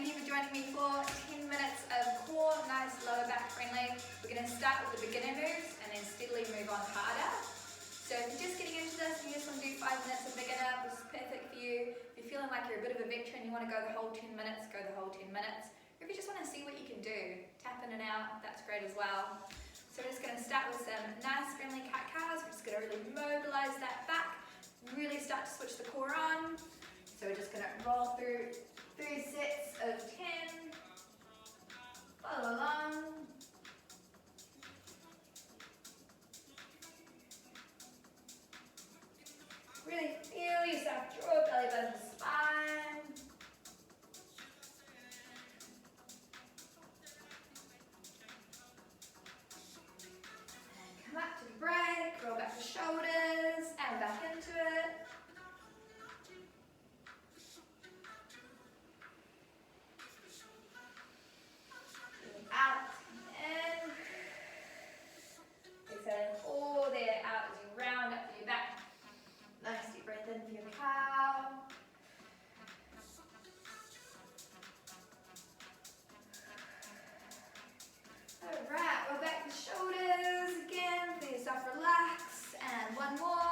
thank you for joining me for 10 minutes of core, nice lower back friendly. We're going to start with the beginner moves and then steadily move on harder. So if you're just getting into this and you just want to do 5 minutes of beginner, this is perfect for you. If you're feeling like you're a bit of a veteran, you want to go the whole 10 minutes, go the whole 10 minutes. Or if you just want to see what you can do, tap in and out, that's great as well. So we're just going to start with some nice friendly cat-cows. We're just going to really mobilize that back, really start to switch the core on. So we're just going to roll through 3 sets of 10. Follow along. Really feel yourself draw belly button to spine. And come up to the break, roll back the shoulders and back into it. Out and in. Exhaling all the air out as you round up through your back. Nice deep breath in for your cow. Alright, roll back the shoulders again. Feel yourself relax. And one more.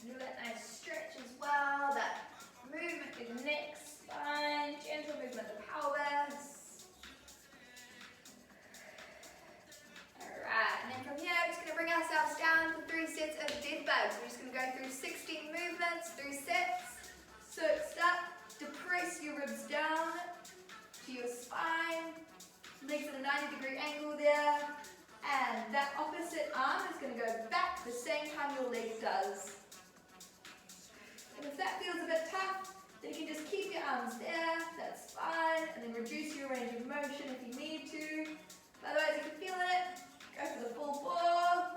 Do that nice stretch as well, that movement through the neck, spine, gentle movement of the pelvis. Alright, and then from here, we're just going to bring ourselves down for 3 sets of dead bugs. We're just going to go through 16 movements, 3 sets. So start to press your ribs down to your spine, legs at a 90-degree angle there. And that opposite arm is going to go back the same time your leg does. And if that feels a bit tough, then you can just keep your arms there, that's fine, and then reduce your range of motion if you need to. Otherwise, if you're feeling it, go for the full bore.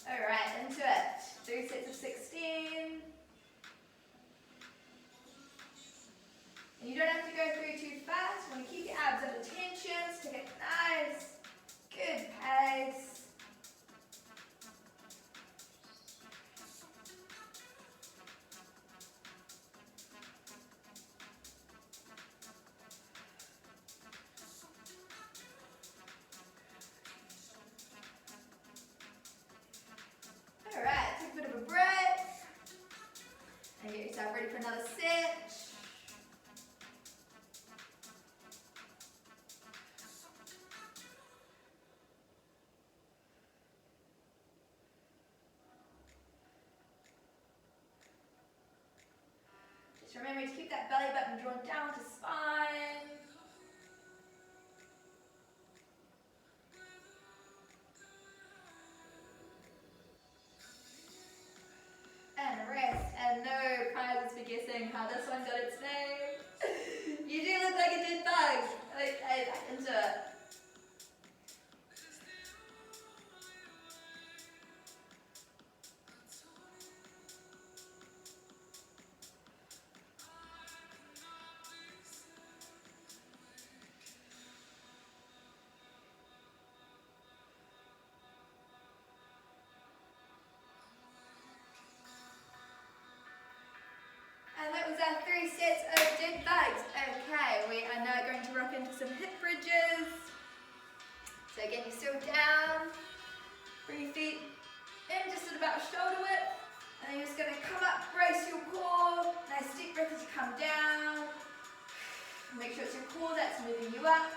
Alright, into it. 3 sets of 16. And you don't have to go through too fast. You want to keep your abs under tension, stick it nice, good pace. Alright, take a bit of a break. And get yourself ready for another set. Just remember to keep that belly button drawn down to spine. And rest, and no prizes for guessing how this one got its name. You do look like a dead bug. Okay, back into it. And that was our 3 sets of dead bugs. Okay, we are now going to rock into some hip bridges. So again, you're still down. Bring your feet in just at about shoulder width. And then you're just going to come up, brace your core. Nice deep breath as you come down. Make sure it's your core that's moving you up.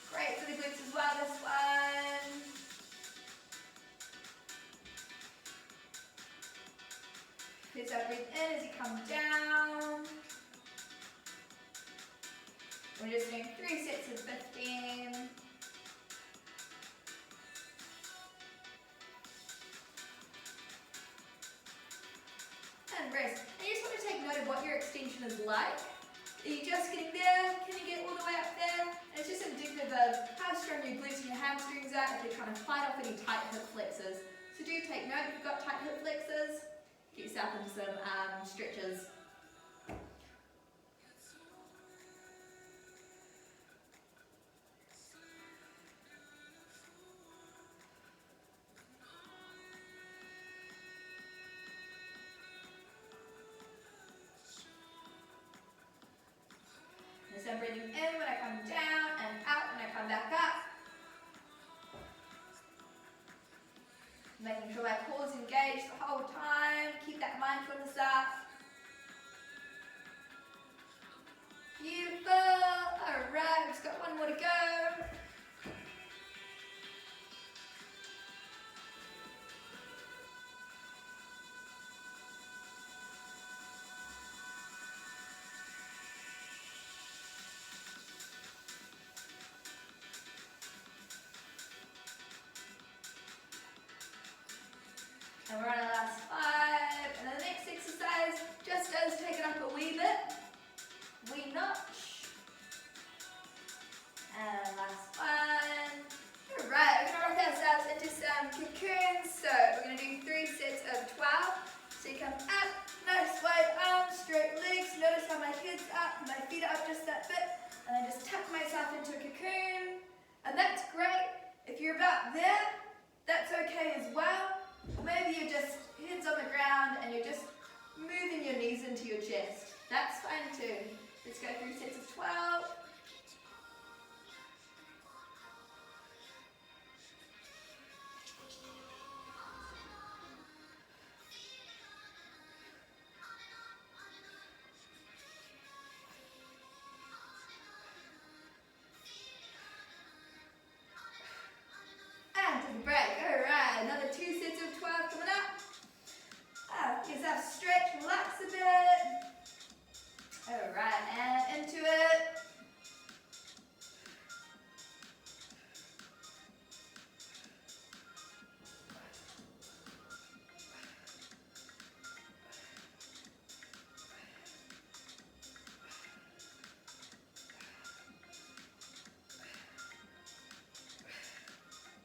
Great for the glutes as well, this one. So breathe in as you come down. We're just doing 3 sets of 15. And rest. And you just want to take note of what your extension is like. Are you just getting there? Can you get all the way up there? And it's just indicative of how strong your glutes and your hamstrings are if they're trying to fight off any tight hip flexors. So do take note if you've got tight hip flexors. Get yourself yourself into some stretches. So I'm breathing in when I come down and out when I come back up. Making sure my core's engaged the whole time. Keep that mindfulness up. Beautiful. Alright, we've just got one more to go. And we're on our last 5. And then the next exercise just does take it up a wee bit. Wee notch. And last one. Alright, we're going to rock ourselves into some cocoons. So we're going to do 3 sets of 12. So you come up, nice wide arms, straight legs. Notice how my head's up, my feet are up just that bit. And I just tuck myself into a cocoon. And that's great. If you're about there, that's okay as well. Or maybe you're just heads on the ground and you're just moving your knees into your chest. That's fine too. Let's go through sets of 12. And take a break. Alright, another 2 sets of 12 coming up. Get yourself stretch, relax a bit. Alright, and into it.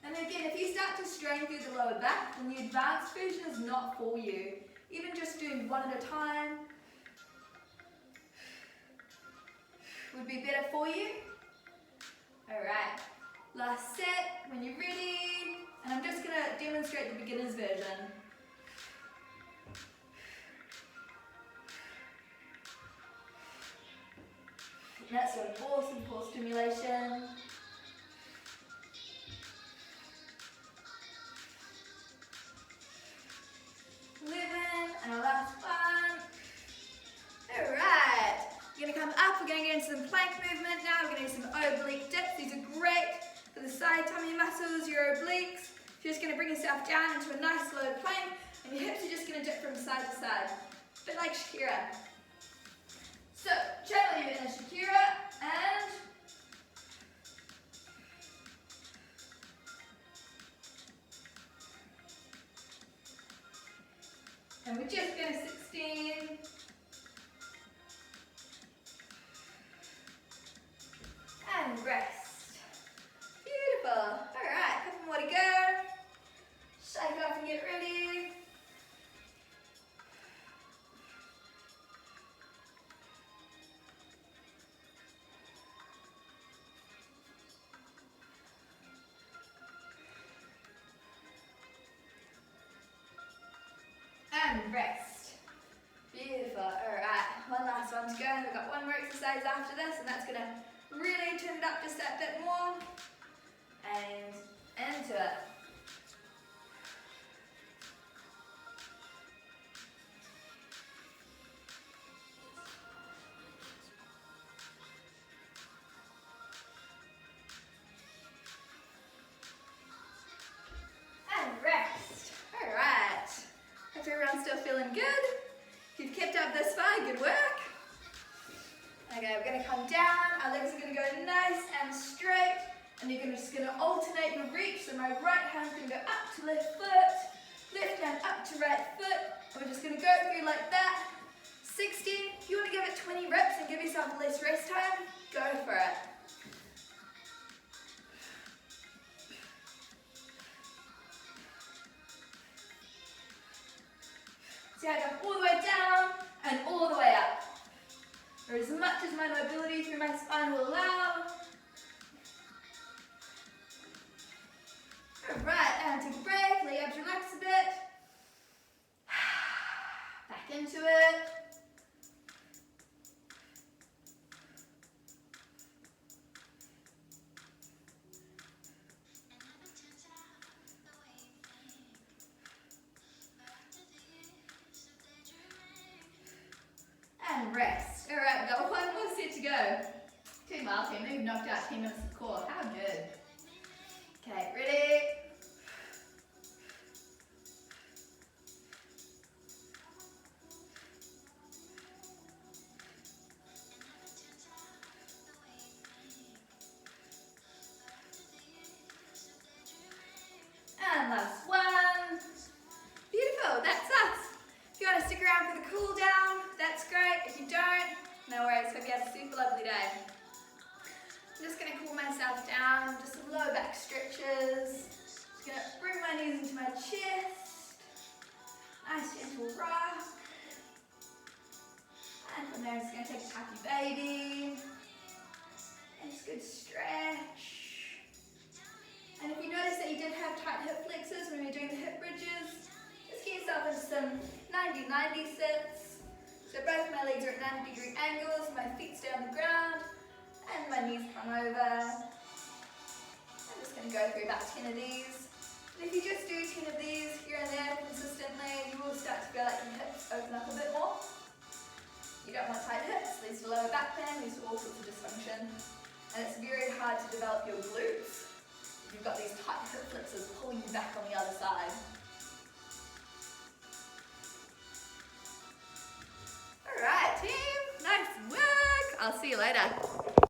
And again, if you start to strain through the lower back, then the advanced version is not for you. Even just doing one at a time would be better for you. Alright, last set when you're ready. And I'm just going to demonstrate the beginner's version. And that's an awesome core stimulation. And our last one. Alright, you're going to come up, we're going to get into some plank movement now, we're going to do some oblique dips. These are great for the side tummy muscles, your obliques. You're just going to bring yourself down into a nice low plank, and your hips are just going to dip from side to side. A bit like Shakira. So, channel your inner Shakira, and we're just going to 16. And rest. Beautiful. Alright, a couple more to go. Shake off and get ready. And rest. Beautiful. Alright, one last one to go. We've got one more exercise after this, and that's going to really turn it up just that bit more. And into it. And rest. Alright. Hope everyone's still feeling good. If you've kept up this far, good work. Okay, we're going to come down, our legs are going to go nice and straight, and you're just going to alternate your reach, so my right hand's going to go up to left foot, left hand up to right foot, and we're just going to go through like that. 16, if you want to give it 20 reps and give yourself less rest time, go for it. So Stand up all the way down and all the way up. Or as much as my mobility through my spine will allow. Alright, and take a break, let your abs relax a bit. Back into it. And rest. Alright, we've got one more set to go. 2 miles here, we've knocked out 10 minutes of core. How good. Okay, ready? And last one. Beautiful, that's us. If you want to stick around for the cool down, that's great. If you don't, no worries. Hope you have a super lovely day. I'm just going to cool myself down, just some low back stretches. Just going to bring my knees into my chest. Nice gentle rock. And from there, I'm just going to take a happy baby. And just good stretch. And if you notice that you did have tight hip flexors when we were doing the hip bridges, just get yourself into some 90-90 sets. So both my legs are at 90-degree angles, my feet stay on the ground, and my knees come over. I'm just going to go through about 10 of these. And if you just do 10 of these here and there consistently, you will start to feel like your hips open up a bit more. You don't want tight hips, leads to lower back pain, leads to all sorts of dysfunction. And it's very hard to develop your glutes if you've got these tight hip flexors pulling you back on the other side. Alright team, nice work! I'll see you later.